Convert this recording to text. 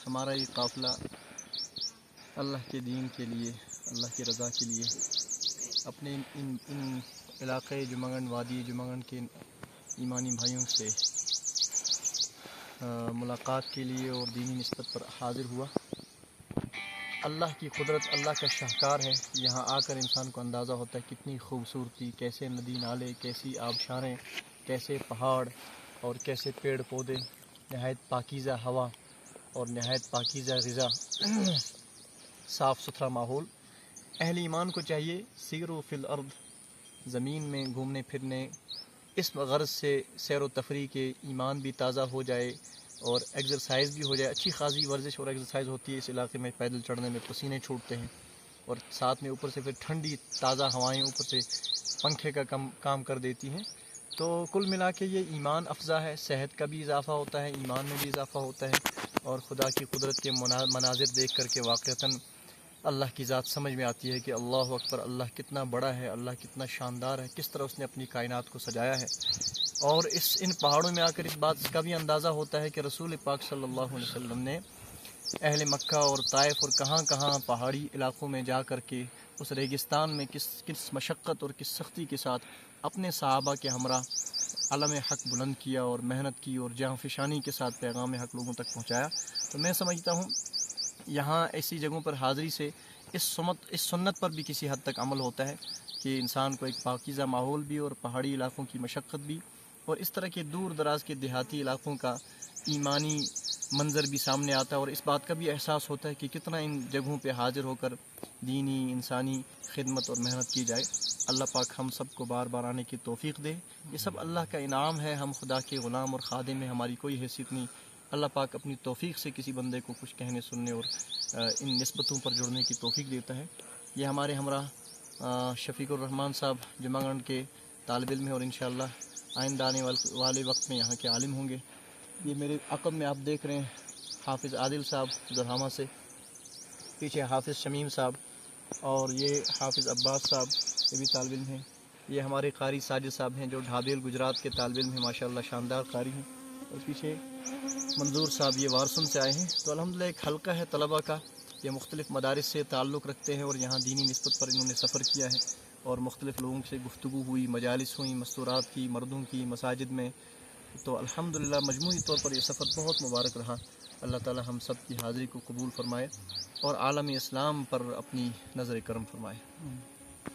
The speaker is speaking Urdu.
ہمارا یہ قافلہ اللہ کے دین کے لیے، اللہ کی رضا کے لیے اپنے ان علاقے جمگن وادی جمگن کے ایمانی بھائیوں سے ملاقات کے لیے اور دینی نسبت پر حاضر ہوا۔ اللہ کی قدرت، اللہ کا شاہکار ہے۔ یہاں آ کر انسان کو اندازہ ہوتا ہے کتنی خوبصورتی، کیسے ندی نالے، کیسی آبشاریں، کیسے پہاڑ اور کیسے پیڑ پودے، نہایت پاکیزہ ہوا اور نہایت پاکیزہ غذا، صاف ستھرا ماحول۔ اہل ایمان کو چاہیے سیروا فی الارض، زمین میں گھومنے پھرنے، اس غرض سے سیر و تفریح کے ایمان بھی تازہ ہو جائے اور ایکسرسائز بھی ہو جائے۔ اچھی خاصی ورزش اور ایکسرسائز ہوتی ہے اس علاقے میں، پیدل چڑھنے میں پسینے چھوٹتے ہیں اور ساتھ میں اوپر سے پھر ٹھنڈی تازہ ہوائیں اوپر سے پنکھے کا کام کر دیتی ہیں۔ تو کل ملا کے یہ ایمان افزا ہے، صحت کا بھی اضافہ ہوتا ہے، ایمان میں بھی اضافہ ہوتا ہے اور خدا کی قدرت کے مناظر دیکھ کر کے واقعتاً اللہ کی ذات سمجھ میں آتی ہے کہ اللہ اکبر، اللہ کتنا بڑا ہے، اللہ کتنا شاندار ہے، کس طرح اس نے اپنی کائنات کو سجایا ہے۔ اور ان پہاڑوں میں آ کر اس بات کا بھی اندازہ ہوتا ہے کہ رسول پاک صلی اللہ علیہ وسلم نے اہل مکہ اور طائف اور کہاں کہاں پہاڑی علاقوں میں جا کر کے اس ریگستان میں کس مشقت اور کس سختی کے ساتھ اپنے صحابہ کے ہمراہ علم حق بلند کیا اور محنت کی اور جاں فشانی کے ساتھ پیغام حق لوگوں تک پہنچایا۔ تو میں سمجھتا ہوں یہاں ایسی جگہوں پر حاضری سے اس سنت پر بھی کسی حد تک عمل ہوتا ہے کہ انسان کو ایک پاکیزہ ماحول بھی اور پہاڑی علاقوں کی مشقت بھی اور اس طرح کے دور دراز کے دیہاتی علاقوں کا ایمانی منظر بھی سامنے آتا ہے اور اس بات کا بھی احساس ہوتا ہے کہ کتنا ان جگہوں پہ حاضر ہو کر دینی انسانی خدمت اور محنت کی جائے۔ اللہ پاک ہم سب کو بار بار آنے کی توفیق دے۔ یہ سب اللہ کا انعام ہے، ہم خدا کے غلام اور خادم ہیں، ہماری کوئی حیثیت نہیں۔ اللہ پاک اپنی توفیق سے کسی بندے کو کچھ کہنے سننے اور ان نسبتوں پر جڑنے کی توفیق دیتا ہے۔ یہ ہمارے ہمراہ شفیق الرحمان صاحب جمگن کے طالب علم ہیں اور انشاءاللہ آئندہ آنے والے وقت میں یہاں کے عالم ہوں گے۔ یہ میرے عقب میں آپ دیکھ رہے ہیں حافظ عادل صاحب درہامہ سے، پیچھے حافظ شمیم صاحب اور یہ حافظ عباس صاحب، یہ بھی طالب علم ہیں۔ یہ ہمارے قاری ساجد صاحب ہیں جو ڈھابیل گجرات کے طالب علم ہیں، ماشاءاللہ شاندار قاری ہیں۔ اور پیچھے منظور صاحب یہ وارسن سے آئے ہیں۔ تو الحمدللہ ایک حلقہ ہے طلبہ کا، یہ مختلف مدارس سے تعلق رکھتے ہیں اور یہاں دینی نسبت پر انہوں نے سفر کیا ہے اور مختلف لوگوں سے گفتگو ہوئی، مجالس ہوئیں، مستورات کی، مردوں کی، مساجد میں۔ تو الحمدللہ مجموعی طور پر یہ سفر بہت مبارک رہا۔ اللہ تعالی ہم سب کی حاضری کو قبول فرمائے اور عالم اسلام پر اپنی نظر کرم فرمائے۔